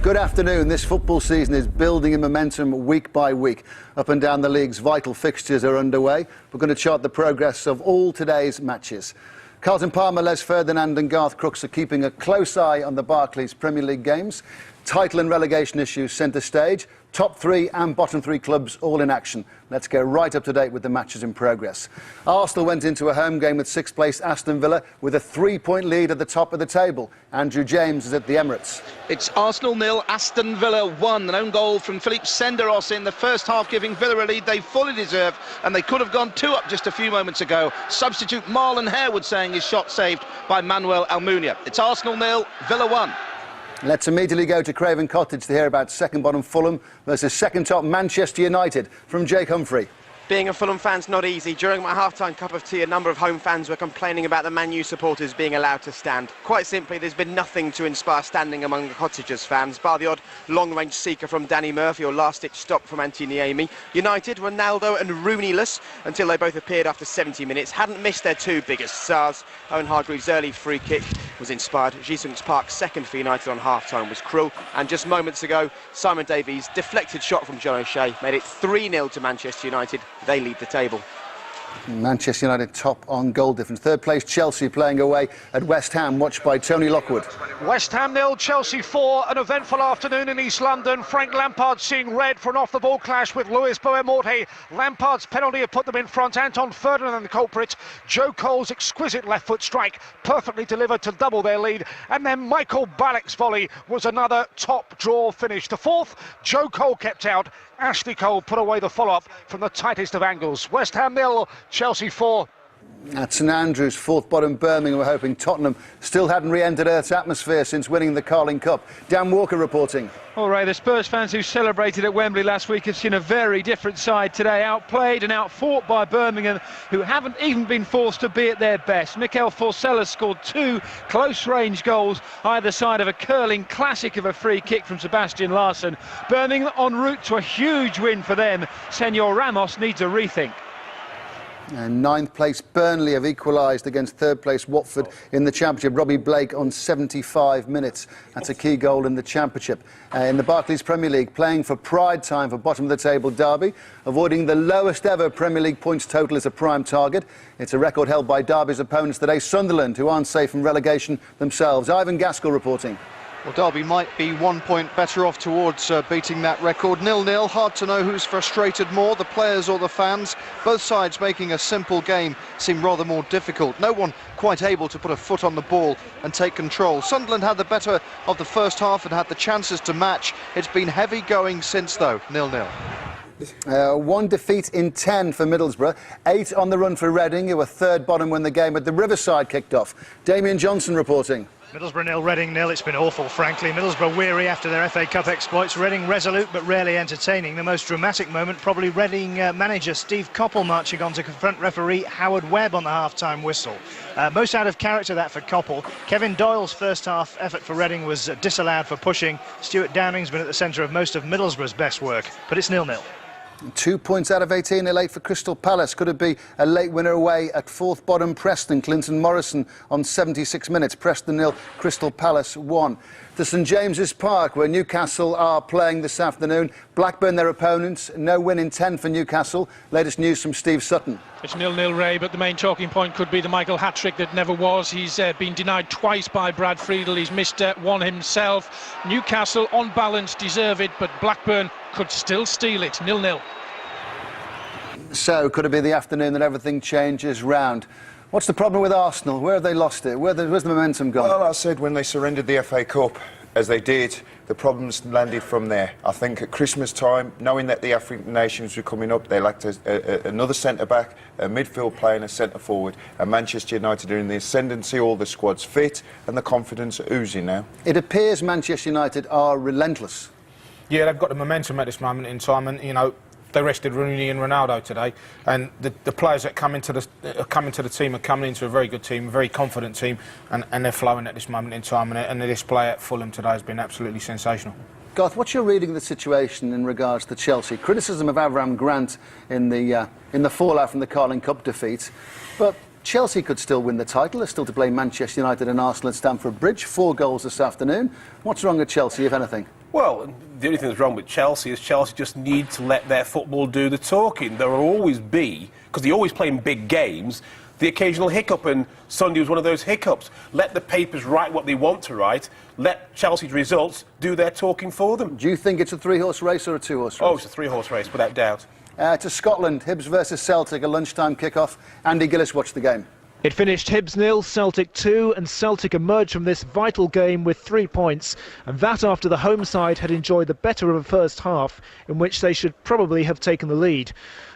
Good afternoon. This football season is building in momentum week by week. Up and down the league's vital fixtures are underway. We're going to chart the progress of all today's matches. Carlton Palmer, Les Ferdinand and Garth Crooks are keeping a close eye on the Barclays Premier League games. Title and relegation issues centre stage. Top three and bottom three clubs all in action. Let's go right up to date with the matches in progress. Arsenal went into a home game with sixth-place Aston Villa with a 3-point lead at the top of the table. Andrew James is at the Emirates. It's Arsenal 0, Aston Villa 1. An own goal from Philippe Senderos in the first half, giving Villa a lead they fully deserve, and they could have gone 2 up just a few moments ago. Substitute Marlon Harewood saying his shot saved by Manuel Almunia. It's Arsenal 0, Villa 1. Let's immediately go to Craven Cottage to hear about second bottom Fulham versus second top Manchester United from Jake Humphrey. Being a Fulham fan's not easy. During my half-time cup of tea, a number of home fans were complaining about the Man U supporters being allowed to stand. Quite simply, there's been nothing to inspire standing among the Cottagers fans, bar the odd long-range seeker from Danny Murphy or last-ditch stop from Anthony Amy. United, Ronaldo and Rooney-less until they both appeared after 70 minutes. Hadn't missed their 2 biggest stars. Owen Hargreaves' early free kick was inspired. Ji-sung Park's second for United on half-time was cruel. And just moments ago, Simon Davies' deflected shot from John O'Shea made it 3-0 to Manchester United. They lead the table. Manchester United top on goal difference. Third place Chelsea playing away at West Ham, watched by Tony Lockwood. West Ham 0, Chelsea 4. An eventful afternoon in East London. Frank Lampard seeing red for an off-the-ball clash with Luis Boemorte. Lampard's penalty had put them in front. Anton Ferdinand the culprit. Joe Cole's exquisite left-foot strike perfectly delivered to double their lead. And then Michael Ballack's volley was another top draw finish. The fourth, Joe Cole kept out. Ashley Cole put away the follow-up from the tightest of angles. West Ham 0, Chelsea 4. At St Andrews, fourth bottom Birmingham were hoping Tottenham still hadn't re-entered Earth's atmosphere since winning the Carling Cup. Dan Walker reporting. All right, the Spurs fans who celebrated at Wembley last week have seen a very different side today, outplayed and outfought by Birmingham, who haven't even been forced to be at their best. Mikel Forsell scored 2 close-range goals either side of a curling classic of a free kick from Sebastian Larsson. Birmingham en route to a huge win for them. Senor Ramos needs a rethink. And ninth place Burnley have equalised against third place Watford in the Championship. Robbie Blake on 75 minutes. That's a key goal in the Championship. In the Barclays Premier League, playing for pride time for bottom of the table Derby. Avoiding the lowest ever Premier League points total is a prime target. It's a record held by Derby's opponents today, Sunderland, who aren't safe from relegation themselves. Ivan Gaskell reporting. Well, Derby might be 1 point better off towards beating that record. 0-0, hard to know who's frustrated more, the players or the fans. Both sides making a simple game seem rather more difficult. No one quite able to put a foot on the ball and take control. Sunderland had the better of the first half and had the chances to match. It's been heavy going since, though, 0-0. 1 defeat in 10 for Middlesbrough, 8 on the run for Reading, who were third bottom when the game at the Riverside kicked off. Damien Johnson reporting. Middlesbrough 0, Reading 0. It's been awful, frankly. Middlesbrough weary after their FA Cup exploits. Reading resolute but rarely entertaining. The most dramatic moment, probably Reading manager Steve Coppell marching on to confront referee Howard Webb on the half-time whistle. Most out of character that for Coppell. Kevin Doyle's first half effort for Reading was disallowed for pushing. Stuart Downing's been at the centre of most of Middlesbrough's best work, but it's 0-0. 2 points out of 18, they're late for Crystal Palace. Could it be a late winner away at fourth bottom Preston? Clinton Morrison on 76 minutes. Preston 0, Crystal Palace 1. To St James's Park, where Newcastle are playing this afternoon. Blackburn their opponents. No win in 10 for Newcastle. Latest news from Steve Sutton. It's 0-0, Ray, but the main talking point could be the Michael hat-trick that never was. He's been denied twice by Brad Friedel. He's missed one himself. Newcastle, on balance, deserve it, but Blackburn could still steal it. 0-0. So, could it be the afternoon that everything changes round? What's the problem with Arsenal? Where have they lost it? Where's the momentum gone? Well, I said when they surrendered the FA Cup, as they did, the problems landed from there. I think at Christmas time, knowing that the African nations were coming up, they lacked another centre-back, a midfield player and a centre-forward. And Manchester United are in the ascendancy, all the squad's fit, and the confidence are oozing now. It appears Manchester United are relentless. Yeah, they've got the momentum at this moment in time, and, you know, they rested Rooney and Ronaldo today, and the players that come into the team are coming into a very good team, a very confident team, and they're flowing at this moment in time. And the display at Fulham today has been absolutely sensational. Garth, what's your reading of the situation in regards to Chelsea? Criticism of Avram Grant in the fallout from the Carling Cup defeat, but Chelsea could still win the title. They're still to play Manchester United and Arsenal at Stamford Bridge. 4 goals this afternoon. What's wrong with Chelsea, if anything? Well, the only thing that's wrong with Chelsea is Chelsea just need to let their football do the talking. There will always be, because they always play in big games, the occasional hiccup, and Sunday was one of those hiccups. Let the papers write what they want to write. Let Chelsea's results do their talking for them. Do you think it's a 3-horse race or a 2-horse race? Oh, it's a 3-horse race, without doubt. To Scotland, Hibs versus Celtic, a lunchtime kick-off. Andy Gillis watched the game. It finished Hibs 0, Celtic 2, and Celtic emerged from this vital game with 3 points, and that after the home side had enjoyed the better of a first half in which they should probably have taken the lead.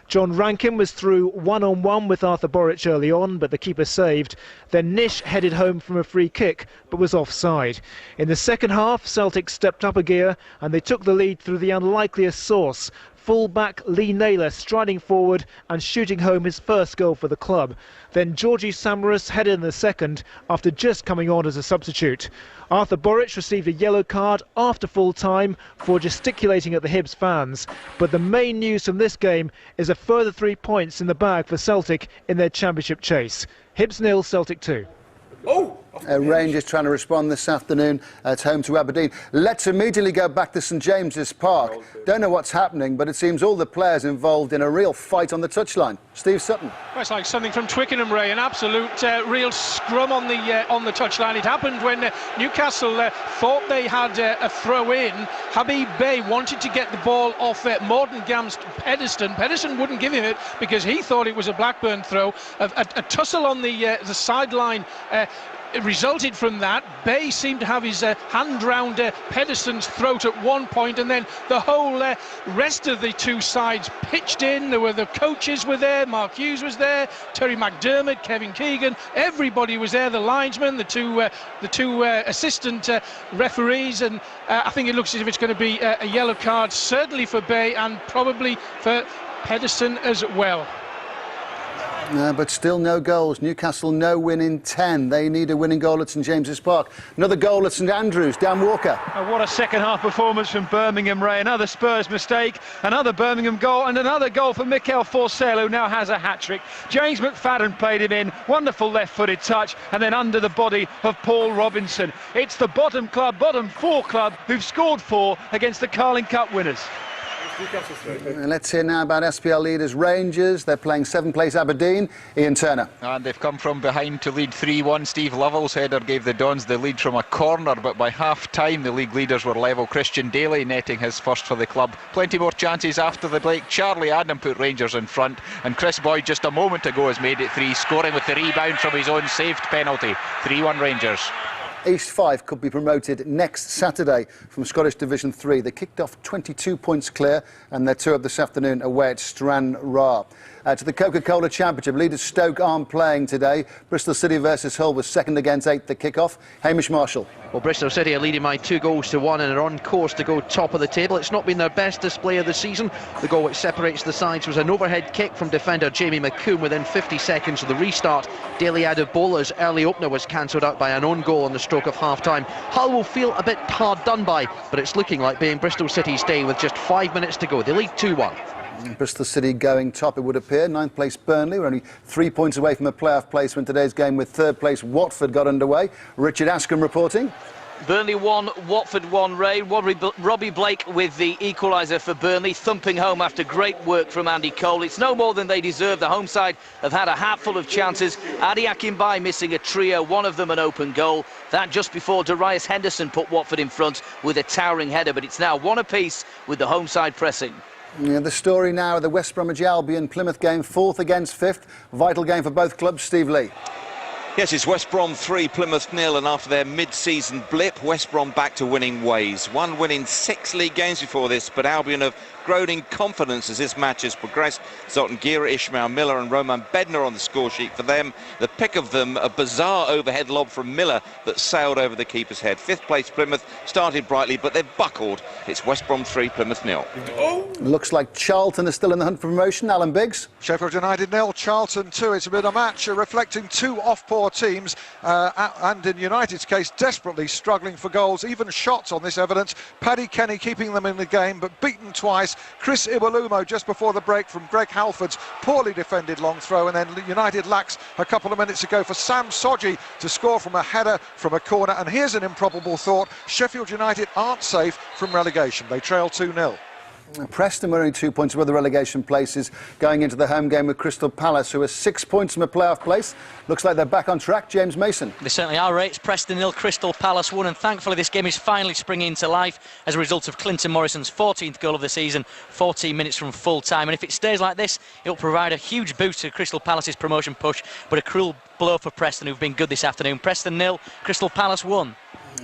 John Rankin was through one-on-one with Arthur Boric early on, but the keeper saved. Then Nish headed home from a free kick, but was offside. In the second half, Celtic stepped up a gear, and they took the lead through the unlikeliest source. Full-back Lee Naylor striding forward and shooting home his first goal for the club. Then Georgie Samaras headed in the second after just coming on as a substitute. Arthur Boric received a yellow card after full time for gesticulating at the Hibs fans. But the main news from this game is a further 3 points in the bag for Celtic in their championship chase. Hibs 0, Celtic 2. Rangers trying to respond this afternoon at home to Aberdeen. Let's immediately go back to St James's Park. Don't know what's happening, but it seems all the players involved in a real fight on the touchline. Steve Sutton. Well, it's like something from Twickenham, Ray. An absolute real scrum on the touchline. It happened when Newcastle thought they had a throw in. Habib Bey wanted to get the ball off Morton Gam's Pedersen. Pedersen wouldn't give him it because he thought it was a Blackburn throw. A tussle on the sideline it resulted from that. Bey seemed to have his hand round Pedersen's throat at one point, and then the whole rest of the two sides pitched in. The coaches were there, Mark Hughes was there, Terry McDermott, Kevin Keegan, everybody was there, the linesmen, the two assistant referees, and I think it looks as if it's going to be a yellow card, certainly for Bey and probably for Pedersen as well. But still no goals. Newcastle no win in 10. They need a winning goal at St James's Park. Another goal at St Andrews. Dan Walker. Oh, what a second half performance from Birmingham, Ray. Another Spurs mistake, another Birmingham goal, and another goal for Mikel Forcell, who now has a hat-trick. James McFadden played him in. Wonderful left-footed touch, and then under the body of Paul Robinson. It's the bottom four club who've scored 4 against the Carling Cup winners. Let's hear now about SPL leaders Rangers. They're playing 7th place Aberdeen. Ian Turner. And they've come from behind to lead 3-1. Steve Lovell's header gave the Dons the lead from a corner, but by half-time the league leaders were level. Christian Daly netting his first for the club. Plenty more chances after the break. Charlie Adam put Rangers in front, and Chris Boyd just a moment ago has made it 3, scoring with the rebound from his own saved penalty. 3-1 Rangers. East Fife could be promoted next Saturday from Scottish Division 3. They kicked off 22 points clear, and they're 2 up this afternoon away at Stranraer. To the Coca-Cola Championship, leaders Stoke aren't playing today. Bristol City versus Hull was 2nd against 8th the kick-off. Hamish Marshall. Well, Bristol City are leading by 2-1 and are on course to go top of the table. It's not been their best display of the season. The goal which separates the sides was an overhead kick from defender Jamie McComb within 50 seconds of the restart. Dele Adebola's early opener was cancelled out by an own goal on the stroke of half-time. Hull will feel a bit hard done by, but it's looking like being Bristol City's day with just 5 minutes to go. They lead 2-1. Bristol City going top, it would appear. 9th place Burnley. We're only 3 points away from a playoff place when today's game with 3rd place Watford got underway. Richard Askham reporting. Burnley 1, Watford 1, Ray. Robbie Blake with the equaliser for Burnley, thumping home after great work from Andy Cole. It's no more than they deserve. The home side have had a hatful of chances. Adi Akinbai missing a trio, one of them an open goal. That just before Darius Henderson put Watford in front with a towering header, but it's now 1 apiece with the home side pressing. Yeah, the story now of the West Bromwich Albion Plymouth game, 4th against 5th. Vital game for both clubs. Steve Lee. Yes, it's West Brom 3, Plymouth 0, and after their mid-season blip, West Brom back to winning ways. 1 win in 6 league games before this, but Albion have grown in confidence as this match has progressed. Zoltan Gira, Ishmael Miller and Roman Bednar on the score sheet for them. The pick of them, a bizarre overhead lob from Miller that sailed over the keeper's head. 5th place Plymouth started brightly, but they've buckled. It's West Brom 3, Plymouth 0. Looks like Charlton is still in the hunt for promotion. Alan Biggs. Sheffield United 0, Charlton 2. It's been a match reflecting 2 off-poor teams, and in United's case, desperately struggling for goals, even shots on this evidence. Paddy Kenny keeping them in the game, but beaten twice. this. Chris Iwelumo just before the break from Greg Halford's poorly defended long throw, and then United lacks a couple of minutes ago for Sam Sodji to score from a header from a corner. And here's an improbable thought: Sheffield United aren't safe from relegation. They trail 2-0. Preston were only 2 points above the relegation places going into the home game with Crystal Palace, who are 6 points from a playoff place. Looks like they're back on track. James Mason. They certainly are, Ray. It's Preston 0, Crystal Palace 1, and thankfully this game is finally springing into life as a result of Clinton Morrison's 14th goal of the season, 14 minutes from full time. And if it stays like this, it'll provide a huge boost to Crystal Palace's promotion push, but a cruel blow for Preston, who've been good this afternoon. Preston 0, Crystal Palace 1.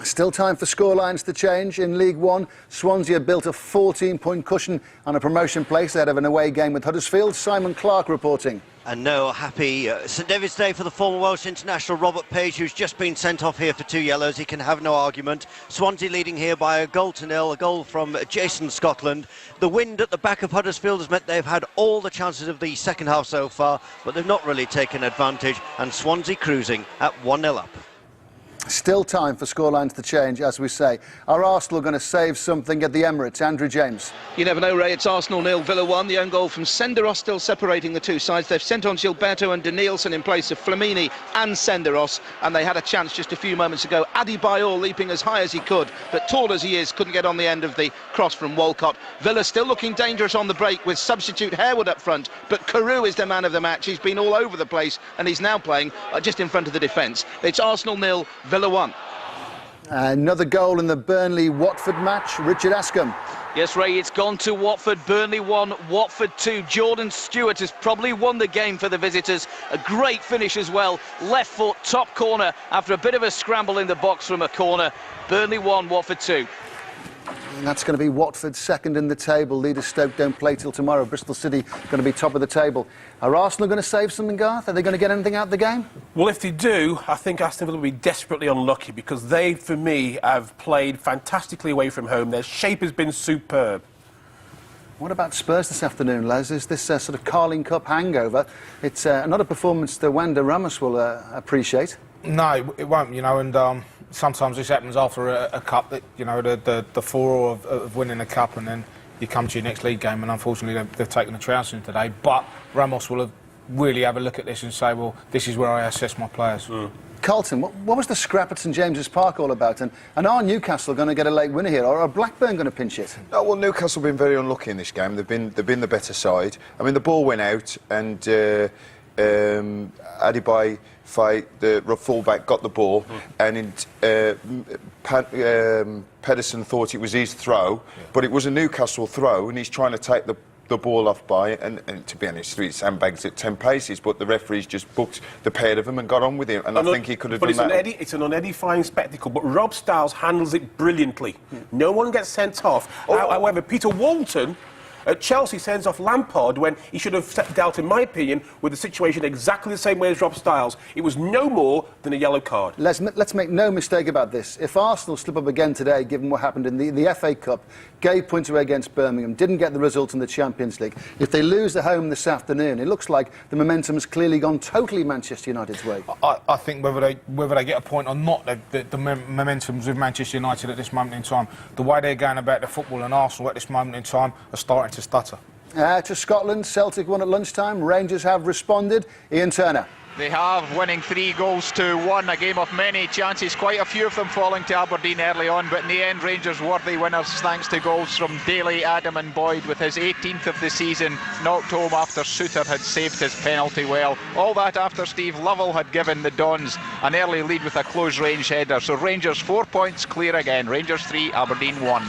Still time for scorelines to change. In League One, Swansea built a 14-point cushion on a promotion place ahead of an away game with Huddersfield. Simon Clark reporting. And no happy St David's Day for the former Welsh international Robert Page, who's just been sent off here for 2 yellows. He can have no argument. Swansea leading here by a goal to nil, a goal from Jason Scotland. The wind at the back of Huddersfield has meant they've had all the chances of the second half so far, but they've not really taken advantage, and Swansea cruising at 1-0 up. Still time for scorelines to change, as we say. Are Arsenal going to save something at the Emirates? Andrew James. You never know, Ray. It's Arsenal 0, Villa 1. The own goal from Senderos still separating the two sides. They've sent on Gilberto and Danielson in place of Flamini and Senderos, and they had a chance just a few moments ago. Adebayor leaping as high as he could, but tall as he is, couldn't get on the end of the cross from Walcott. Villa still looking dangerous on the break with substitute Harewood up front, but Carew is the man of the match. He's been all over the place, and he's now playing just in front of the defence. It's Arsenal 0, Villa 1. Another goal in the Burnley-Watford match. Richard Askham. Yes, Ray, it's gone to Watford. Burnley 1, Watford 2. Jordan Stewart has probably won the game for the visitors. A great finish as well. Left foot, top corner, after a bit of a scramble in the box from a corner. Burnley 1, Watford 2. And that's going to be Watford second in the table. Leaders Stoke don't play till tomorrow. Bristol City going to be top of the table. Are Arsenal going to save something, Garth? Are they going to get anything out of the game? Well, if they do, I think Aston Villa will be desperately unlucky, because they, for me, have played fantastically away from home. Their shape has been superb. What about Spurs this afternoon, Les? Is this sort of Carling Cup hangover? It's not a performance that Wanda Ramos will appreciate. No, it won't, you know, and sometimes this happens after a cup, that, you know, the furore of winning a cup, and then you come to your next league game, and unfortunately they've taken the trouncing today. But Ramos will really have a look at this and say, well, this is where I assess my players. Carlton, what was the scrap at St James's Park all about? And are Newcastle going to get a late winner here, or are Blackburn going to pinch it? Oh, well, Newcastle have been very unlucky in this game. They've been the better side. I mean, the ball went out, and Adebayor, the fullback, got the ball, and Pedersen thought it was his throw, but it was a Newcastle throw, and he's trying to take the ball off by, and to be honest, he sandbags at 10 paces, but the referees just booked the pair of them and got on with him, and I think he could have done that. It's an unedifying spectacle, but Rob Stiles handles it brilliantly. No one gets sent off. However, Peter Walton at Chelsea sends off Lampard when he should have dealt, in my opinion, with the situation exactly the same way as Rob Stiles. It was no more than a yellow card. Let's make no mistake about this. If Arsenal slip up again today, given what happened in the FA Cup, gave points away against Birmingham, didn't get the result in the Champions League, if they lose at home this afternoon, it looks like the momentum has clearly gone totally Manchester United's way. I think whether they get a point or not, the momentum's with Manchester United at this moment in time. The way they're going about the football, and Arsenal at this moment in time are starting to stutter. To Scotland, Celtic won at lunchtime. Rangers have responded. Ian Turner. They have, winning 3-1, a game of many chances, quite a few of them falling to Aberdeen early on, but in the end Rangers worthy winners thanks to goals from Daly, Adam and Boyd, with his 18th of the season, knocked home after Souther had saved his penalty well. All that after Steve Lovell had given the Dons an early lead with a close-range header. So Rangers 4 points clear again. Rangers 3, Aberdeen 1.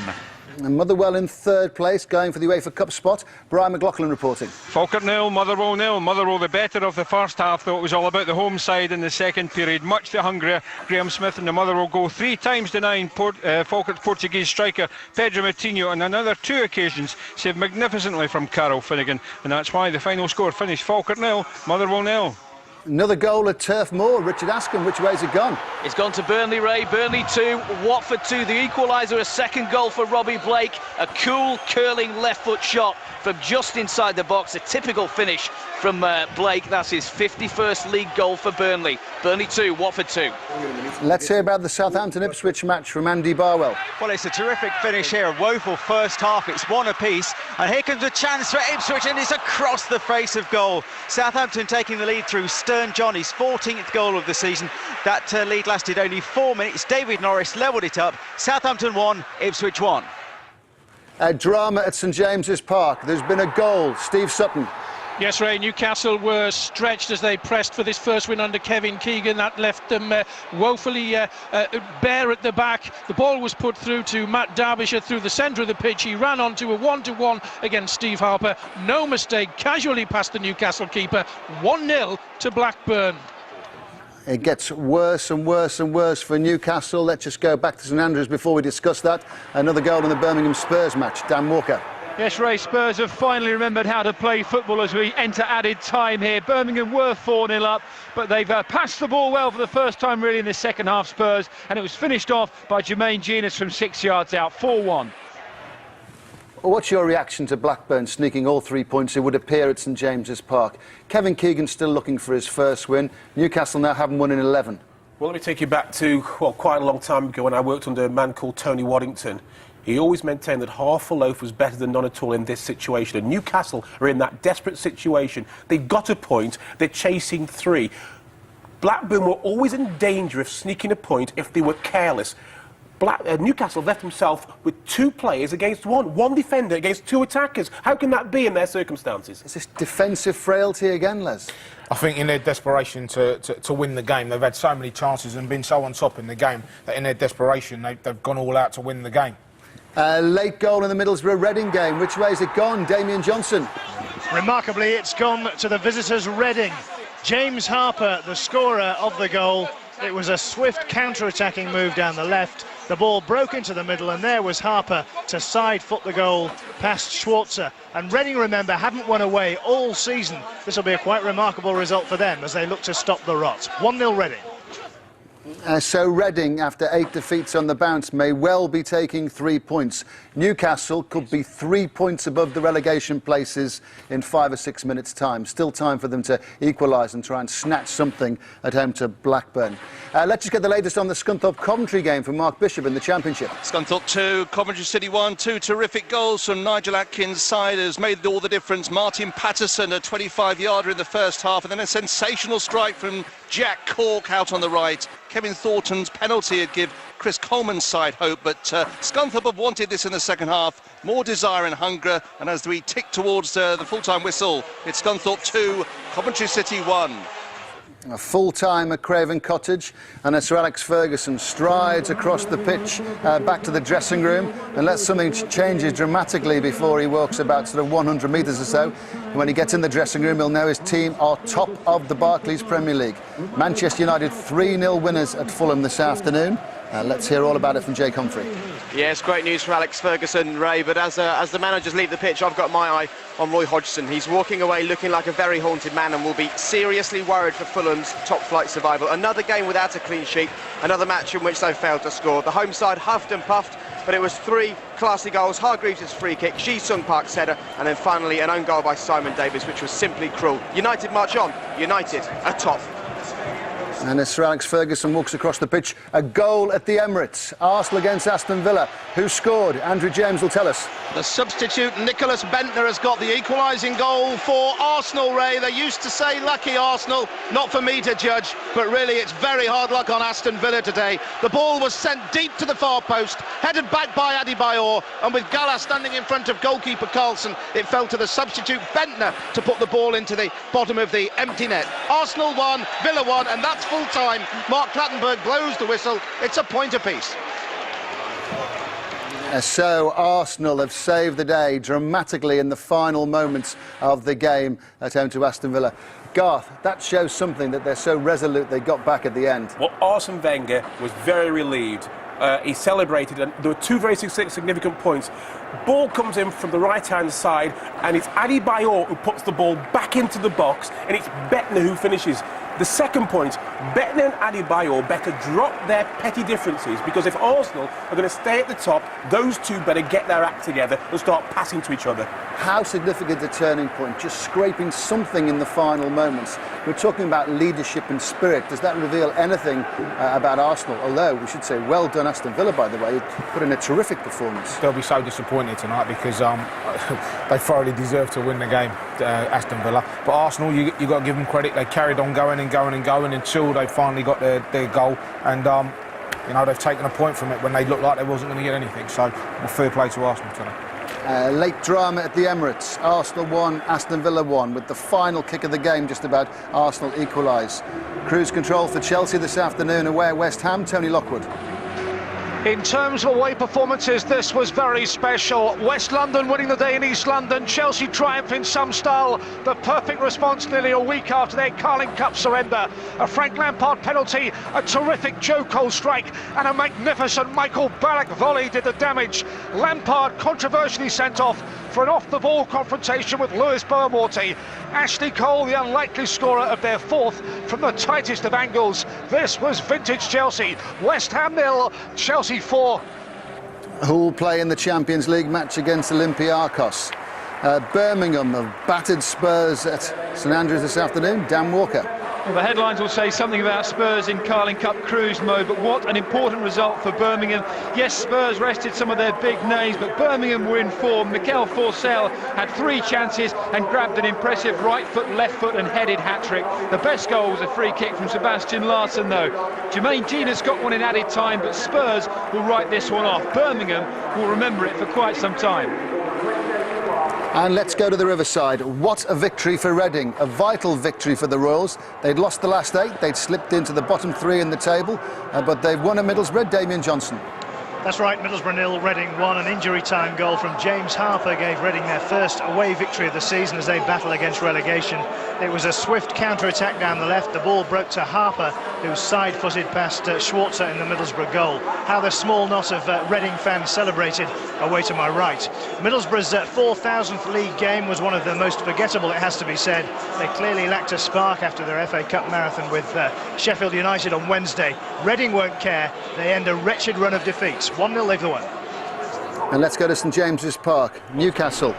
And Motherwell in third place, going for the UEFA Cup spot. Brian McLaughlin reporting. Falkirk 0, Motherwell 0. Motherwell the better of the first half, though it was all about the home side in the second period. Much the hungrier Graham Smith and the Motherwell goal 3 times denying Falkirk's Portuguese striker Pedro Moutinho on another 2 occasions saved magnificently from Carol Finnegan, and that's why the final score finished Falkirk 0, Motherwell 0. Another goal at Turf Moor. Richard Askham, which way's it gone? It's gone to Burnley, Ray. Burnley 2, Watford 2. The equaliser, a second goal for Robbie Blake. A cool, curling left foot shot from just inside the box. A typical finish from Blake. That's his 51st league goal for Burnley. Burnley 2, Watford 2. Let's hear about the Southampton-Ipswich match from Andy Barwell. Well, it's a terrific finish here. A woeful first half. It's one apiece. And here comes a chance for Ipswich, and it's across the face of goal. Southampton taking the lead through Stern John, his 14th goal of the season. That lead lasted only 4 minutes. David Norris levelled it up. Southampton 1, Ipswich 1. Drama at St James's Park. There's been a goal. Steve Sutton. Yes, Ray, Newcastle were stretched as they pressed for this first win under Kevin Keegan. That left them woefully bare at the back. The ball was put through to Matt Derbyshire through the centre of the pitch. He ran onto a 1-to-1 against Steve Harper. No mistake, casually past the Newcastle keeper. 1-0 to Blackburn. It gets worse and worse and worse for Newcastle. Let's just go back to St Andrews before we discuss that. Another goal in the Birmingham Spurs match. Dan Walker. Yes, Ray, Spurs have finally remembered how to play football as we enter added time here. Birmingham were 4-0 up, but they've passed the ball well for the first time really in the second half, Spurs, and it was finished off by Jermaine Genius from 6 yards out, 4-1. What's your reaction to Blackburn sneaking all 3 points, it would appear, at St James's Park? Kevin Keegan's still looking for his first win. Newcastle now haven't won in 11. Well, let me take you back to, well, quite a long time ago when I worked under a man called Tony Waddington. He always maintained that half a loaf was better than none at all in this situation. And Newcastle are in that desperate situation. They've got a point. They're chasing 3. Blackburn were always in danger of sneaking a point if they were careless. Newcastle left themselves with 2 players against 1. 1 defender against 2 attackers. How can that be in their circumstances? Is this defensive frailty again, Les? I think in their desperation to win the game, they've had so many chances and been so on top in the game that in their desperation they've gone all out to win the game. Late goal in the Middlesbrough Reading game. Which way has it gone? Damien Johnson. Remarkably, it's gone to the visitors Reading. James Harper, the scorer of the goal. It was a swift counter-attacking move down the left. The ball broke into the middle, and there was Harper to side-foot the goal past Schwarzer. And Reading, remember, haven't won away all season. This will be a quite remarkable result for them as they look to stop the rot. 1-0 Reading. So Reading, after 8 defeats on the bounce, may well be taking 3 points. Newcastle could be 3 points above the relegation places in 5 or 6 minutes' time. Still time for them to equalise and try and snatch something at home to Blackburn. Let's just get the latest on the Scunthorpe Coventry game from Mark Bishop in the Championship. Scunthorpe 2, Coventry City 1. 2 terrific goals from Nigel Atkins' side has made all the difference. Martin Patterson, a 25-yarder in the first half, and then a sensational strike from Jack Cork out on the right. Kevin Thornton's penalty would give Chris Coleman's side hope, but Scunthorpe have wanted this in the second half. More desire and hunger, and as we tick towards the full-time whistle, it's Scunthorpe 2, Coventry City 1. A full-time at Craven Cottage, and as Sir Alex Ferguson strides across the pitch back to the dressing room, unless something changes dramatically before he walks about sort of 100 metres or so. When he gets in the dressing room, he'll know his team are top of the Barclays Premier League. Manchester United 3-0 winners at Fulham this afternoon. Let's hear all about it from Jake Humphrey. Yes, great news for Alex Ferguson, Ray, but as the managers leave the pitch, I've got my eye on Roy Hodgson. He's walking away looking like a very haunted man and will be seriously worried for Fulham's top-flight survival. Another game without a clean sheet, another match in which they failed to score. The home side huffed and puffed, but it was 3 classy goals. Hargreaves' free kick, Ji-Sung Park's header, and then finally an own goal by Simon Davis, which was simply cruel. United march on, United atop. And as Sir Alex Ferguson walks across the pitch, a goal at the Emirates. Arsenal against Aston Villa. Who scored? Andrew James will tell us. The substitute Nicholas Bentner has got the equalising goal for Arsenal, Ray. They used to say lucky Arsenal, not for me to judge, but really it's very hard luck on Aston Villa today. The ball was sent deep to the far post, headed back by Adebayor, and with Gala standing in front of goalkeeper Carlson, it fell to the substitute Bentner to put the ball into the bottom of the empty net. Arsenal 1, Villa 1, and that's full time. Mark Clattenburg blows the whistle. It's a point apiece. So Arsenal have saved the day dramatically in the final moments of the game at home to Aston Villa. Garth, that shows something, that they're so resolute they got back at the end. Well, Arsene Wenger was very relieved. He celebrated, and there were 2 very significant points. Ball comes in from the right-hand side, and it's Adebayor who puts the ball back into the box, and it's Bentner who finishes. The second point, Bettner and Adebayor better drop their petty differences, because if Arsenal are going to stay at the top, those two better get their act together and start passing to each other. How significant a turning point, just scraping something in the final moments. We're talking about leadership and spirit. Does that reveal anything about Arsenal? Although, we should say, well done Aston Villa, by the way, put in a terrific performance. They'll be so disappointed tonight because they thoroughly deserve to win the game, Aston Villa. But Arsenal, you got to give them credit. They carried on going and going and going until they finally got their goal. And, you know, they've taken a point from it when they looked like they wasn't going to get anything. So, fair play to Arsenal tonight. Late drama at the Emirates. Arsenal won, Aston Villa won. With the final kick of the game just about, Arsenal equalise. Cruise control for Chelsea this afternoon away at West Ham. Tony Lockwood. In terms of away performances, this was very special. West London winning the day in East London. Chelsea triumph in some style. The perfect response nearly a week after their Carling Cup surrender. A Frank Lampard penalty, a terrific Joe Cole strike, and a magnificent Michael Ballack volley did the damage. Lampard controversially sent off for an off-the-ball confrontation with Lewis Boamorti. Ashley Cole, the unlikely scorer of their fourth from the tightest of angles. This was vintage Chelsea. West Ham 0, Chelsea 4. Who will play in the Champions League match against Olympiacos? Birmingham have battered Spurs at St Andrews this afternoon. Dan Walker. Well, the headlines will say something about Spurs in Carling Cup cruise mode, but what an important result for Birmingham. Yes, Spurs rested some of their big names, but Birmingham were in form. Mikel Forsell had 3 chances and grabbed an impressive right foot, left foot and headed hat-trick. The best goal was a free kick from Sebastian Larsson, though. Jermaine Gina's got one in added time, but Spurs will write this one off. Birmingham will remember it for quite some time. And let's go to the Riverside. What a victory for Reading, a vital victory for the Royals. They'd lost the last 8, they'd slipped into the bottom 3 in the table, but they've won at Middlesbrough. Damien Johnson. That's right, Middlesbrough 0, Reading 1. An injury time goal from James Harper gave Reading their first away victory of the season as they battle against relegation. It was a swift counter-attack down the left. The ball broke to Harper, who side-footed past Schwarzer in the Middlesbrough goal. How the small knot of Reading fans celebrated away to my right. Middlesbrough's 4,000th league game was one of the most forgettable, it has to be said. They clearly lacked a spark after their FA Cup marathon with Sheffield United on Wednesday. Reading won't care. They end a wretched run of defeats. 1-0 they've won. And let's go to St James's Park. Newcastle,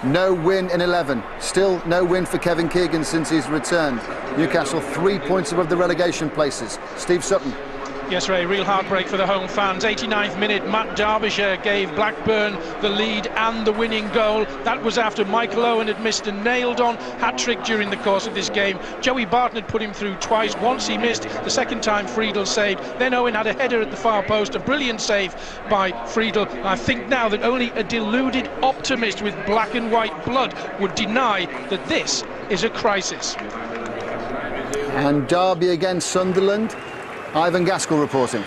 no win in 11. Still no win for Kevin Keegan since he's returned. Newcastle 3 points above the relegation places. Steve Sutton. Yes, Ray, real heartbreak for the home fans. 89th minute, Matt Derbyshire gave Blackburn the lead and the winning goal. That was after Michael Owen had missed a nailed-on hat-trick during the course of this game. Joey Barton had put him through twice. Once he missed, the second time Friedel saved. Then Owen had a header at the far post, a brilliant save by Friedel. I think now that only a deluded optimist with black and white blood would deny that this is a crisis. And Derby against Sunderland. Ivan Gaskell reporting.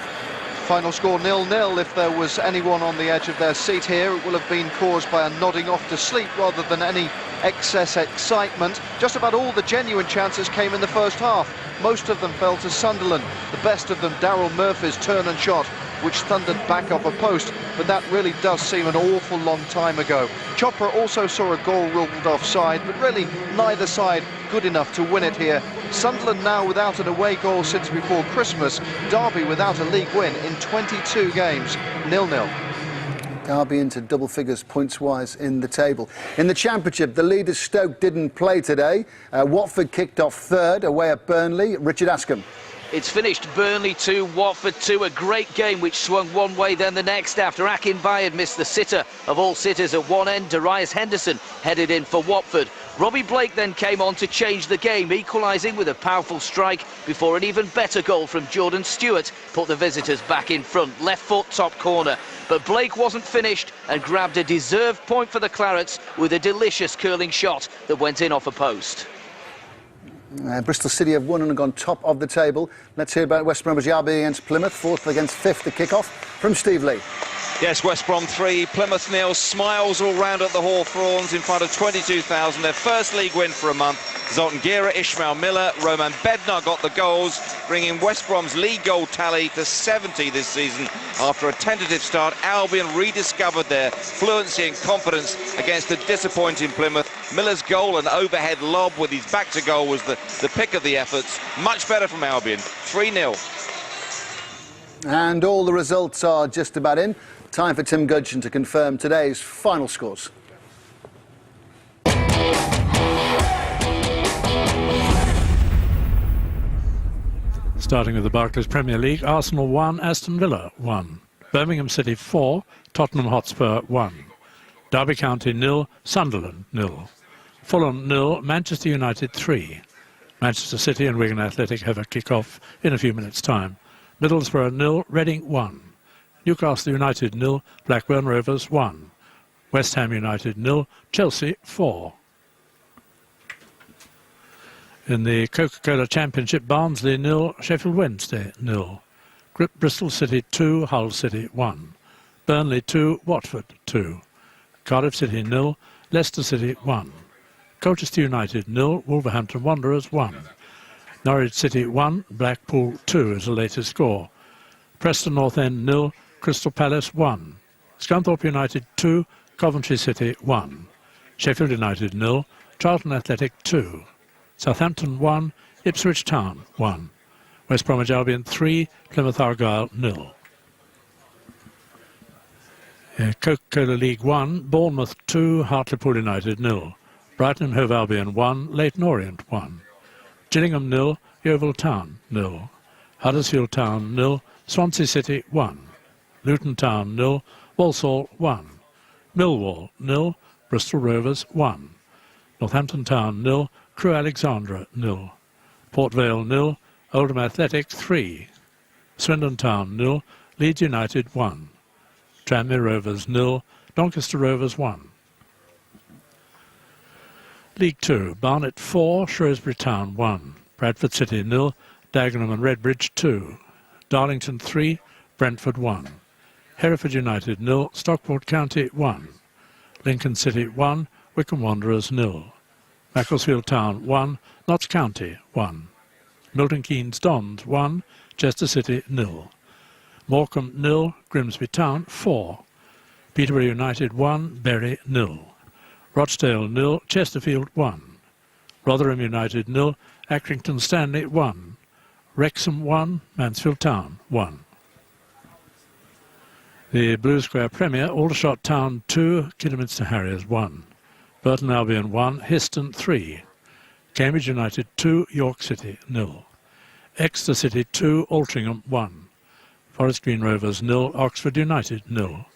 Final score 0-0. If there was anyone on the edge of their seat here, it will have been caused by a nodding off to sleep rather than any excess excitement. Just about all the genuine chances came in the first half. Most of them fell to Sunderland. The best of them, Daryl Murphy's turn and shot, which thundered back off a post, but that really does seem an awful long time ago. Chopra also saw a goal ruled offside, but really neither side good enough to win it here. Sunderland now without an away goal since before Christmas. Derby without a league win in 22 games, 0-0. Derby into double figures points-wise in the table. In the Championship, the leaders Stoke didn't play today. Watford kicked off third away at Burnley. Richard Askham. It's finished Burnley 2, Watford 2, a great game which swung one way then the next after Akin Bayard missed the sitter of all sitters at one end. Darius Henderson headed in for Watford. Robbie Blake then came on to change the game, equalising with a powerful strike before an even better goal from Jordan Stewart put the visitors back in front, left foot top corner. But Blake wasn't finished and grabbed a deserved point for the Clarets with a delicious curling shot that went in off a post. Bristol City have won and have gone top of the table. Let's hear about West Bromwich Albion against Plymouth, 4th against 5th to kick off from Steve Lee. Yes, West Brom 3, Plymouth 0, smiles all round at the Hawthorns in front of 22,000. Their first league win for a month. Zoltan Gira, Ishmael Miller, Roman Bednar got the goals, bringing West Brom's league goal tally to 70 this season. After a tentative start, Albion rediscovered their fluency and confidence against the disappointing Plymouth. Miller's goal, an overhead lob with his back to goal, was the pick of the efforts. Much better from Albion. 3-0. And all the results are just about in. Time for Tim Gudgin to confirm today's final scores. Starting with the Barclays Premier League, Arsenal 1, Aston Villa 1. Birmingham City 4, Tottenham Hotspur 1. Derby County 0, Sunderland 0. Fulham 0, Manchester United 3. Manchester City and Wigan Athletic have a kick-off in a few minutes' time. Middlesbrough 0, Reading 1. Newcastle United 0, Blackburn Rovers 1. West Ham United 0, Chelsea 4. In the Coca-Cola Championship, Barnsley 0, Sheffield Wednesday 0. Bristol City 2, Hull City 1. Burnley 2, Watford 2. Cardiff City 0, Leicester City 1. Colchester United 0, Wolverhampton Wanderers 1. Norwich City 1, Blackpool 2 is the latest score. Preston North End 0, Crystal Palace 1. Scunthorpe United 2, Coventry City 1. Sheffield United 0, Charlton Athletic 2. Southampton 1, Ipswich Town 1. West Bromwich Albion 3, Plymouth Argyle 0. Coca-Cola League 1, Bournemouth 2, Hartlepool United 0. Brighton and Hove Albion 1, Leyton Orient 1. Gillingham 0, Yeovil Town 0. Huddersfield Town 0, Swansea City 1. Luton Town 0, Walsall 1. Millwall 0, Bristol Rovers 1. Northampton Town 0, Crewe Alexandra 0. Port Vale 0, Oldham Athletic 3. Swindon Town 0, Leeds United 1. Tranmere Rovers 0, Doncaster Rovers 1. League 2, Barnet 4, Shrewsbury Town 1. Bradford City 0, Dagenham and Redbridge 2. Darlington 3, Brentford 1. Hereford United 0, Stockport County 1. Lincoln City 1, Wycombe Wanderers 0. Macclesfield Town 1, Notts County 1. Milton Keynes Dons 1, Chester City 0. Morecambe 0, Grimsby Town 4. Peterborough United 1, Bury 0. Rochdale 0, Chesterfield 1. Rotherham United 0, Accrington Stanley 1. Wrexham 1, Mansfield Town 1. The Blue Square Premier, Aldershot Town 2, Kidderminster Harriers 1. Burton Albion 1, Histon 3. Cambridge United 2, York City 0. Exeter City 2, Altrincham 1. Forest Green Rovers 0, Oxford United 0.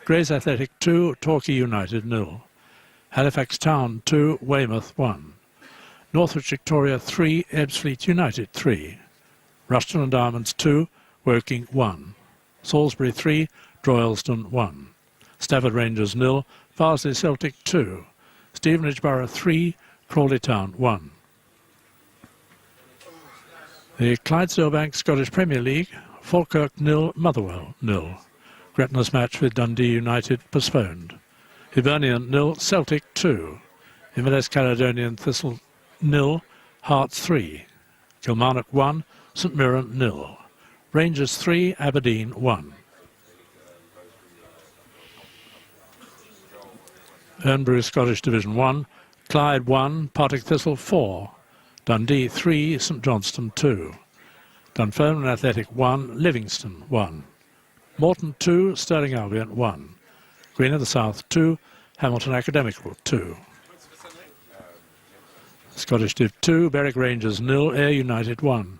Grays Athletic 2, Torquay United 0. Halifax Town 2, Weymouth 1. Northwich Victoria 3, Ebbsfleet United 3. Rushton and Diamonds 2, Woking 1. Salisbury 3, Droylsden 1. Stafford Rangers 0, Farsley Celtic 2. Stevenage Borough 3, Crawley Town 1. The Clydesdale Scottish Premier League, Falkirk 0, Motherwell 0. Gretna's match with Dundee United postponed. Hibernian 0, Celtic 2. Inverness Caledonian Thistle 0, Hearts 3. Kilmarnock 1, St Mirren 0. Rangers 3, Aberdeen 1. Ernbrew Scottish Division 1, Clyde 1, Partick Thistle 4. Dundee 3, St Johnstone 2. Dunfermline Athletic 1, Livingston 1. Morton 2, Stirling Albion 1. Green of the South 2, Hamilton Academical 2. Scottish Div 2, Berwick Rangers 0, Ayr United 1.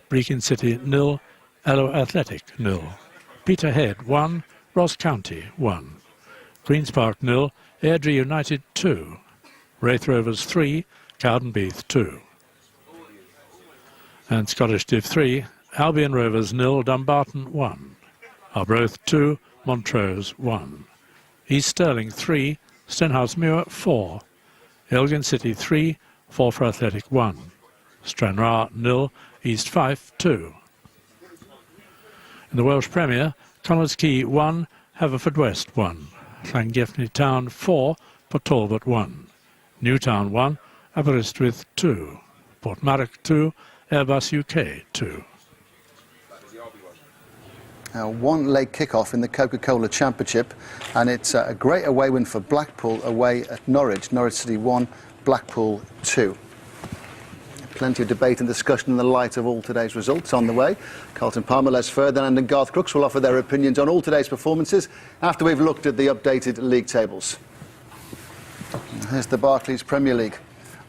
Brechin City 0, Alloa Athletic 0. Peterhead 1, Ross County 1. Queen's Park 0, Airdrie United 2. Wraith Rovers 3, Cowdenbeath 2. And Scottish Div 3, Albion Rovers 0, Dumbarton 1. Arbroath 2, Montrose 1. East Stirling 3, Stenhousemuir 4. Elgin City 3, Forfar Athletic 1. Stranraer 0, East Fife 2. In the Welsh Premier, Connah's Quay 1, Haverfordwest 1. Llangefni Town 4, Port Talbot 1. Newtown 1, Aberystwyth 2. Portmarnock 2, Airbus UK 2. One late kick-off in the Coca-Cola Championship, and it's a great away win for Blackpool away at Norwich. Norwich City 1, Blackpool 2. Plenty of debate and discussion in the light of all today's results on the way. Carlton Palmer, Les Ferdinand and Garth Crooks will offer their opinions on all today's performances after we've looked at the updated league tables. Here's the Barclays Premier League.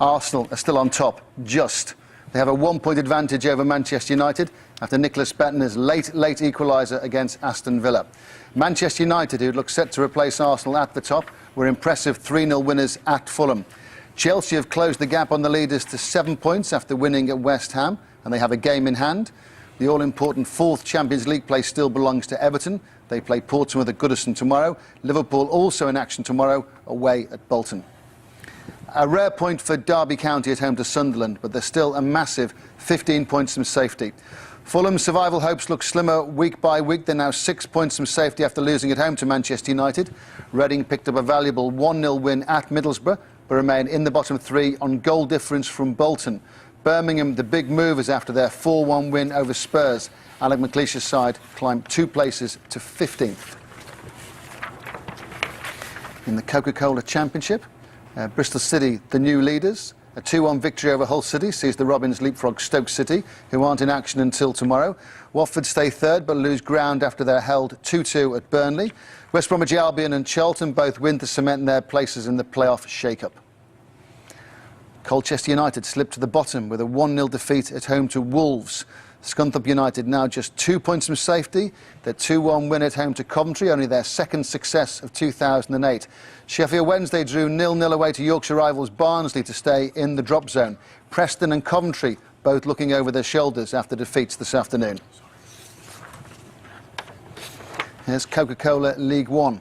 Arsenal are still on top, just. They have a 1-point advantage over Manchester United after Nicholas Bettener's late equaliser against Aston Villa. Manchester United, who look set to replace Arsenal at the top, were impressive 3-0 winners at Fulham. Chelsea have closed the gap on the leaders to 7 points after winning at West Ham, and they have a game in hand. The all-important fourth Champions League place still belongs to Everton. They play Portsmouth at Goodison tomorrow. Liverpool also in action tomorrow, away at Bolton. A rare point for Derby County at home to Sunderland, but there's still a massive 15 points from safety. Fulham's survival hopes look slimmer week by week. They're now 6 points from safety after losing at home to Manchester United. Reading picked up a valuable 1-0 win at Middlesbrough, but remain in the bottom three on goal difference from Bolton. Birmingham, the big movers after their 4-1 win over Spurs. Alec McLeish's side climbed 2 places to 15th. In the Coca-Cola Championship, Bristol City, the new leaders. A 2-1 victory over Hull City sees the Robins leapfrog Stoke City, who aren't in action until tomorrow. Watford stay third but lose ground after they're held 2-2 at Burnley. West Bromwich Albion and Charlton both win to cement their places in the playoff shake-up. Colchester United slipped to the bottom with a 1-0 defeat at home to Wolves. Scunthorpe United now just 2 points from safety. Their 2-1 win at home to Coventry, only their second success of 2008. Sheffield Wednesday drew 0-0 away to Yorkshire rivals Barnsley to stay in the drop zone. Preston and Coventry both looking over their shoulders after defeats this afternoon. Here's Coca-Cola League One.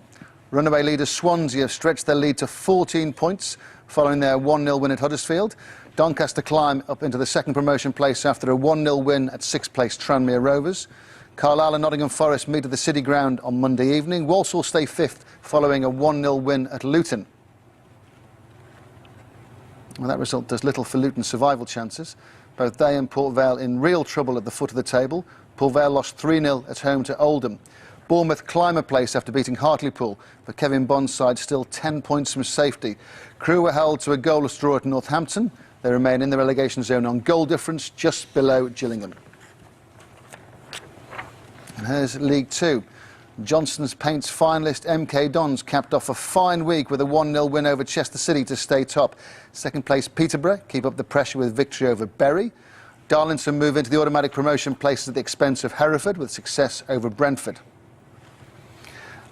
Runaway leaders Swansea have stretched their lead to 14 points following their 1-0 win at Huddersfield. Doncaster climb up into the second promotion place after a 1-0 win at 6th place Tranmere Rovers. Carlisle and Nottingham Forest meet at the City Ground on Monday evening. Walsall stay 5th following a 1-0 win at Luton. Well, that result does little for Luton's survival chances. Both they and Port Vale in real trouble at the foot of the table. Port Vale lost 3-0 at home to Oldham. Bournemouth climb a place after beating Hartlepool, but Kevin Bond's side still 10 points from safety. Crewe were held to a goalless draw at Northampton. They remain in the relegation zone on goal difference just below Gillingham. And here's League Two. Johnston's Paints finalist MK Dons capped off a fine week with a 1-0 win over Chester City to stay top. Second place Peterborough keep up the pressure with victory over Bury. Darlington move into the automatic promotion places at the expense of Hereford with success over Brentford.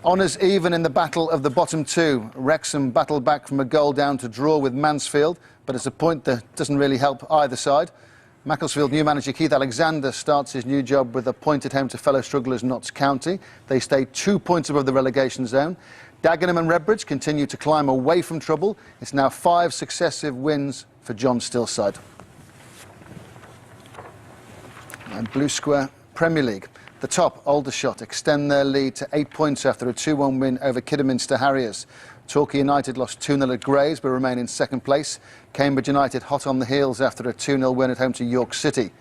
Honours even in the battle of the bottom two. Wrexham battled back from a goal down to draw with Mansfield, but it's a point that doesn't really help either side. Macclesfield new manager Keith Alexander starts his new job with a point at home to fellow strugglers Notts County. They stay 2 points above the relegation zone. Dagenham and Redbridge continue to climb away from trouble. It's now 5 successive wins for John Still's side. And Blue Square Premier League. The top, Aldershot, extend their lead to 8 points after a 2-1 win over Kidderminster Harriers. Torquay United lost 2-0 at Grays but remain in second place. Cambridge United hot on the heels after a 2-0 win at home to York City.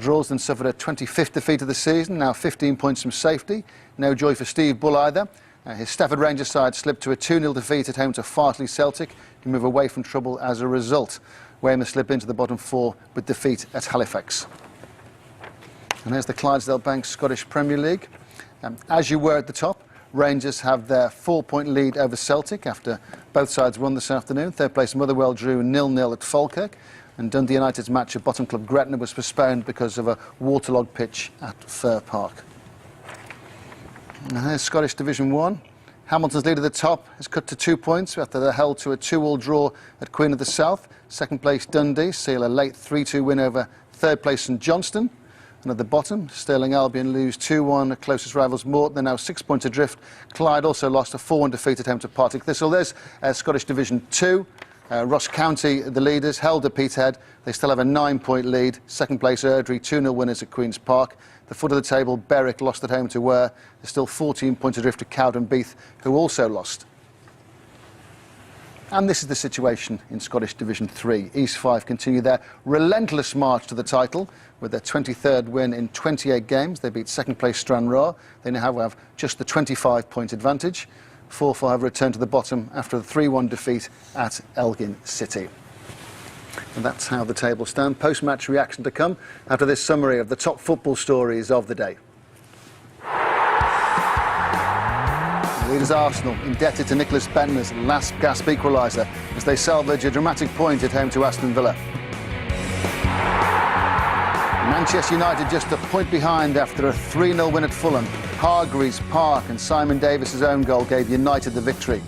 Droylsden suffered a 25th defeat of the season, now 15 points from safety. No joy for Steve Bull either. His Stafford Rangers side slipped to a 2-0 defeat at home to Fartley Celtic to move away from trouble as a result. Weymouth slip into the bottom 4 with defeat at Halifax. And there's the Clydesdale Bank Scottish Premier League. As you were at the top, Rangers have their 4-point lead over Celtic after both sides won this afternoon. Third place Motherwell drew 0-0 at Falkirk, and Dundee United's match at bottom club Gretna was postponed because of a waterlogged pitch at Fir Park. And here's Scottish Division 1. Hamilton's lead at the top is cut to 2 points after they're held to a 2-2 draw at Queen of the South. Second place Dundee seal a late 3-2 win over third place St Johnstone. And at the bottom, Stirling Albion lose 2-1 at closest rivals Morton. They're now 6 points adrift. Clyde also lost a 4-1 defeat at home to Partick Thistle. There's Scottish Division 2. Ross County, the leaders, held at Peterhead. They still have a 9-point lead. Second place Airdrie, 2-0 winners at Queen's Park. The foot of the table, Berwick lost at home to Ware. They're still 14 points adrift to Cowdenbeath, who also lost. And this is the situation in Scottish Division 3. East Fife continue their relentless march to the title with their 23rd win in 28 games. They beat second place Stranraer. They now have just the 25-point advantage. Forfar have returned to the bottom after the 3-1 defeat at Elgin City. And that's how the table stand. Post-match reaction to come after this summary of the top football stories of the day. Leaders Arsenal indebted to Nicholas Bendtner's last gasp equaliser as they salvage a dramatic point at home to Aston Villa. Manchester United just a point behind after a 3-0 win at Fulham. Hargreaves, Park and Simon Davis's own goal gave United the victory.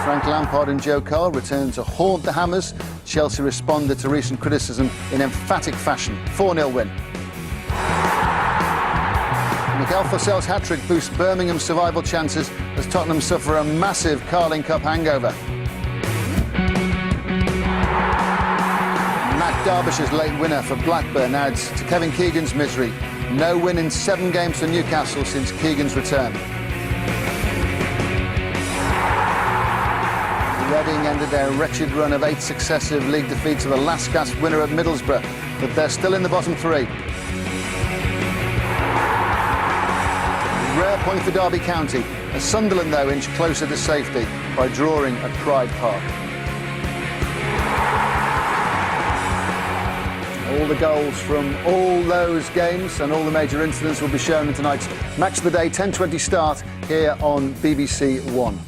Frank Lampard and Joe Cole returned to haunt the Hammers. Chelsea responded to recent criticism in emphatic fashion. 4-0 win. Mikel Forsell's hat-trick boosts Birmingham's survival chances as Tottenham suffer a massive Carling Cup hangover. Matt Derbishire's late winner for Blackburn adds to Kevin Keegan's misery. No win in 7 games for Newcastle since Keegan's return. Reading ended their wretched run of 8 successive league defeats to the last gasp winner at Middlesbrough, but they're still in the bottom 3. Rare point for Derby County, as Sunderland though inch closer to safety by drawing at Pride Park. All the goals from all those games and all the major incidents will be shown in tonight's Match of the Day 10:20 start here on BBC One.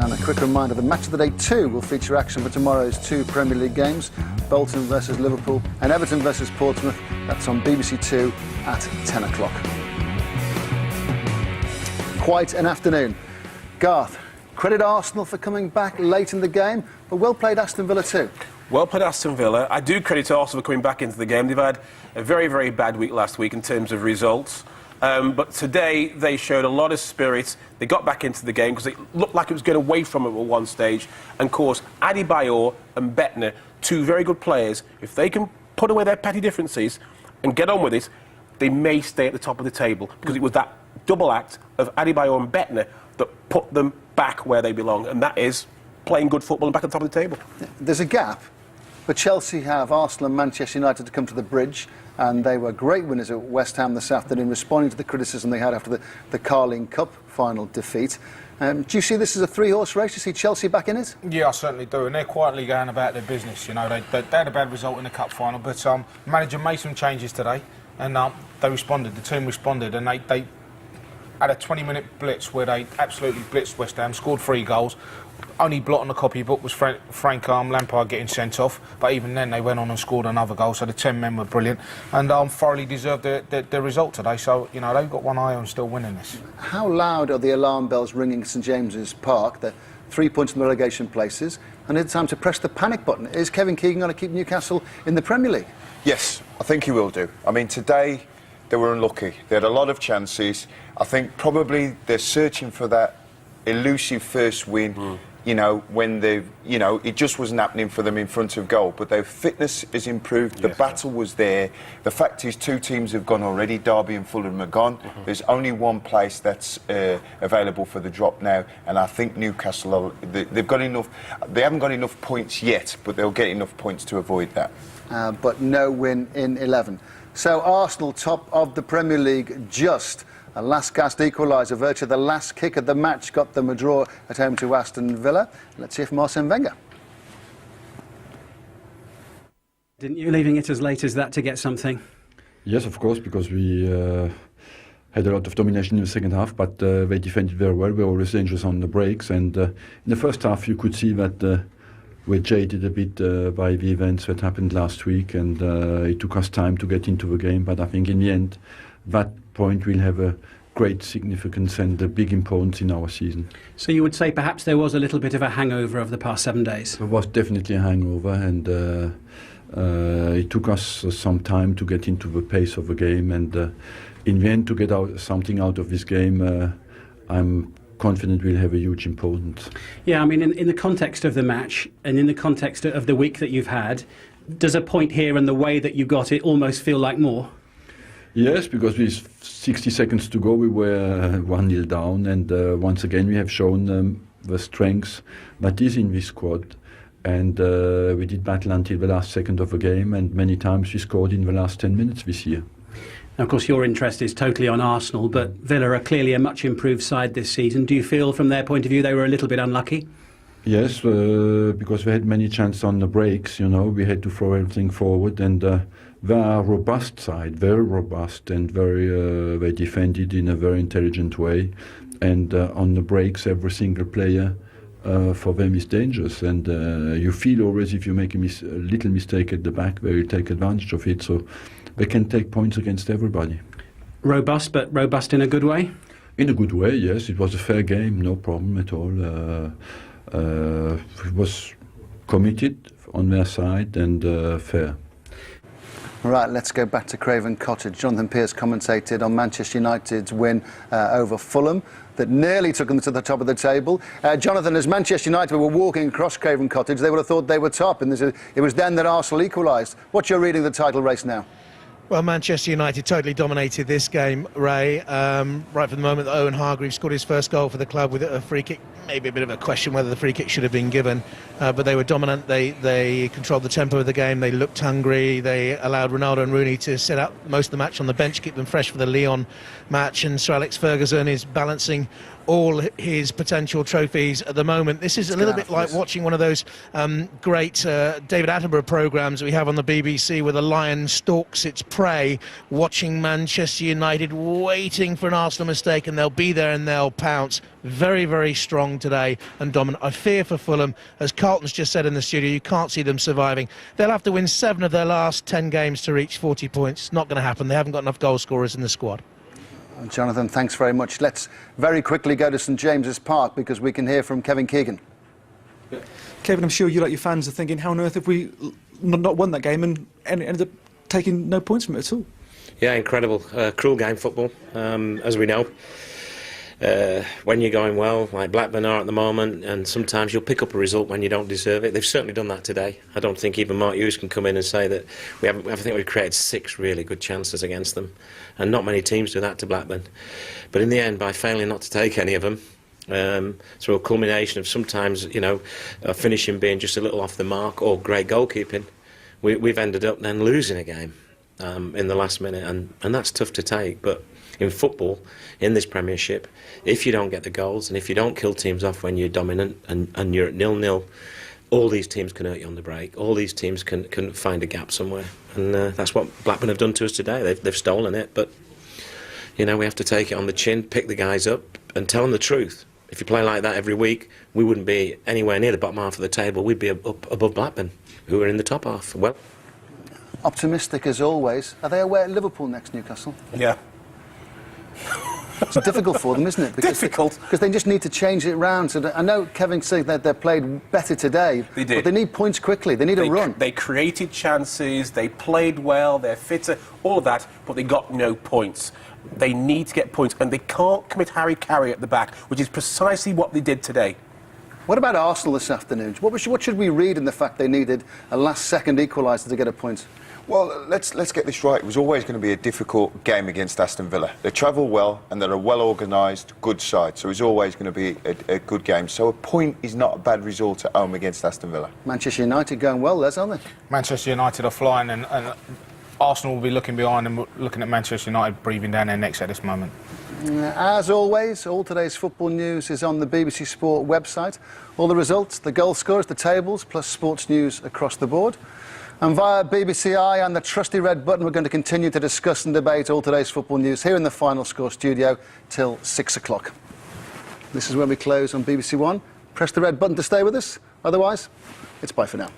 And a quick reminder, the Match of the Day 2 will feature action for tomorrow's 2 Premier League games, Bolton versus Liverpool and Everton versus Portsmouth. That's on BBC 2 at 10 o'clock. Quite an afternoon. Garth, credit Arsenal for coming back late in the game, but well played Aston Villa too. Well played Aston Villa. I do credit Arsenal for coming back into the game. They've had a very, very bad week last week in terms of results. But today they showed a lot of spirit. They got back into the game because it looked like it was going away from them at one stage. And of course, Adebayor and Bendtner, 2 very good players. If they can put away their petty differences and get on with it, they may stay at the top of the table, because it was that double act of Adebayor and Bendtner that put them back where they belong, and that is playing good football and back at the top of the table. There's a gap, but Chelsea have Arsenal and Manchester United to come to the bridge, and they were great winners at West Ham this afternoon, responding to the criticism they had after the Carling Cup final defeat. Do you see this as a 3-horse race? Do you see Chelsea back in it? Yeah, I certainly do, and they're quietly going about their business. You know, they had a bad result in the cup final, but manager made some changes today, and they responded. The team responded, and they had a 20-minute blitz where they absolutely blitzed West Ham, scored 3 goals. Only blot on the copybook was Frank Lampard getting sent off, but even then they went on and scored another goal, so the 10 men were brilliant and thoroughly deserved the result today. So, you know, they've got one eye on still winning this. How loud are the alarm bells ringing at St James's Park? They're 3 points in the relegation places, and it's time to press the panic button. Is Kevin Keegan going to keep Newcastle in the Premier League? Yes, I think he will do. I mean, today they were unlucky. They had a lot of chances. I think probably they're searching for that elusive first win. You know, when they've, you know, it just wasn't happening for them in front of goal. But their fitness has improved. The battle was there. The fact is, 2 teams have gone already. Derby and Fulham are gone. There's only one place that's available for the drop now, and I think Newcastle, they've got enough. They haven't got enough points yet, but they'll get enough points to avoid that. But no win in 11. So Arsenal, top of the Premier League, just. A last gasp equaliser, virtue of the last kick of the match, got them a draw at home to Aston Villa. Let's hear from Arsene Wenger. Didn't you, leaving it as late as that to get something? Yes, of course, because we had a lot of domination in the second half, but they defended very well. We were always dangerous on the breaks, and in the first half you could see that we're jaded a bit by the events that happened last week, and it took us time to get into the game, but I think in the end that point will have a great significance and a big importance in our season. So you would say perhaps there was a little bit of a hangover of the past 7 days? There was definitely a hangover, and it took us some time to get into the pace of the game, and in the end to get something out of this game, I'm confident we'll have a huge importance. Yeah, I mean, in the context of the match and in the context of the week that you've had, does a point here and the way that you got it almost feel like more? Yes, because with 60 seconds to go, we were 1-0 down, and once again we have shown the strength that is in this squad. And we did battle until the last second of the game, and many times we scored in the last 10 minutes this year. Now, of course, your interest is totally on Arsenal, but Villa are clearly a much improved side this season. Do you feel, from their point of view, they were a little bit unlucky? Yes, because we had many chances on the breaks, you know, we had to throw everything forward, and they are a robust side, very robust, and they defended in a very intelligent way, and on the breaks every single player for them is dangerous, and you feel always if you make a little mistake at the back, they will take advantage of it, so they can take points against everybody. Robust, but robust in a good way? In a good way, yes, it was a fair game, no problem at all. It was committed on their side and fair. Right, let's go back to Craven Cottage. Jonathan Pearce commentated on Manchester United's win over Fulham that nearly took them to the top of the table. Jonathan, as Manchester United were walking across Craven Cottage, they would have thought they were top, and it was then that Arsenal equalised. What's your reading of the title race now? Well, Manchester United totally dominated this game, Ray. Right from the moment that Owen Hargreaves scored his first goal for the club with a free kick. Maybe a bit of a question whether the free kick should have been given, but they were dominant. They controlled the tempo of the game. They looked hungry. They allowed Ronaldo and Rooney to set up most of the match on the bench, keep them fresh for the Lyon match. And Sir Alex Ferguson is balancing all his potential trophies at the moment. This is a little bit like watching one of those great David Attenborough programmes we have on the BBC where the lion stalks its prey, watching Manchester United waiting for an Arsenal mistake, and they'll be there and they'll pounce. Very, very strong today and dominant. I fear for Fulham, as Carlton's just said in the studio, you can't see them surviving. They'll have to win 7 of their last 10 games to reach 40 points. It's not going to happen. They haven't got enough goal scorers in the squad. Jonathan, thanks very much. Let's very quickly go to St James's Park because we can hear from Kevin Keegan. Yeah. Kevin, I'm sure you, like your fans, are thinking, how on earth have we not won that game and ended up taking no points from it at all? Yeah, incredible. Cruel game, football, as we know. When you're going well, like Blackburn are at the moment, and sometimes you'll pick up a result when you don't deserve it. They've certainly done that today. I don't think even Mark Hughes can come in and say that I think we've created 6 really good chances against them, and not many teams do that to Blackburn. But in the end, by failing not to take any of them, through a culmination of sometimes, you know, finishing being just a little off the mark or great goalkeeping, we've ended up then losing a game in the last minute, and that's tough to take. But in football, in this Premiership, if you don't get the goals and if you don't kill teams off when you're dominant and you're at 0-0, all these teams can hurt you on the break. All these teams can find a gap somewhere, and that's what Blackburn have done to us today. They've stolen it, but you know, we have to take it on the chin, pick the guys up, and tell them the truth. If you play like that every week, we wouldn't be anywhere near the bottom half of the table. We'd be up above Blackburn, who are in the top half. Well, optimistic as always. Are they away at Liverpool next, Newcastle? Yeah. It's difficult for them, isn't it? Because they just need to change it round. So I know Kevin said that they played better today. They did. But they need points quickly. They need a run. They created chances, they played well, they're fitter, all of that, but they got no points. They need to get points, and they can't commit Harry Carey at the back, which is precisely what they did today. What about Arsenal this afternoon? What should we read in the fact they needed a last-second equaliser to get a point? Well, let's get this right. It was always going to be a difficult game against Aston Villa. They travel well, and they're a well-organised, good side, so it's always going to be a good game. So a point is not a bad result at home against Aston Villa. Manchester United going well, Les, aren't they? Manchester United are flying, and Arsenal will be looking behind them, looking at Manchester United breathing down their necks at this moment. As always, all today's football news is on the BBC Sport website. All the results, the goal scorers, the tables, plus sports news across the board. And via BBC I and the trusty red button, we're going to continue to discuss and debate all today's football news here in the Final Score studio till 6 o'clock. This is when we close on BBC One. Press the red button to stay with us. Otherwise, it's bye for now.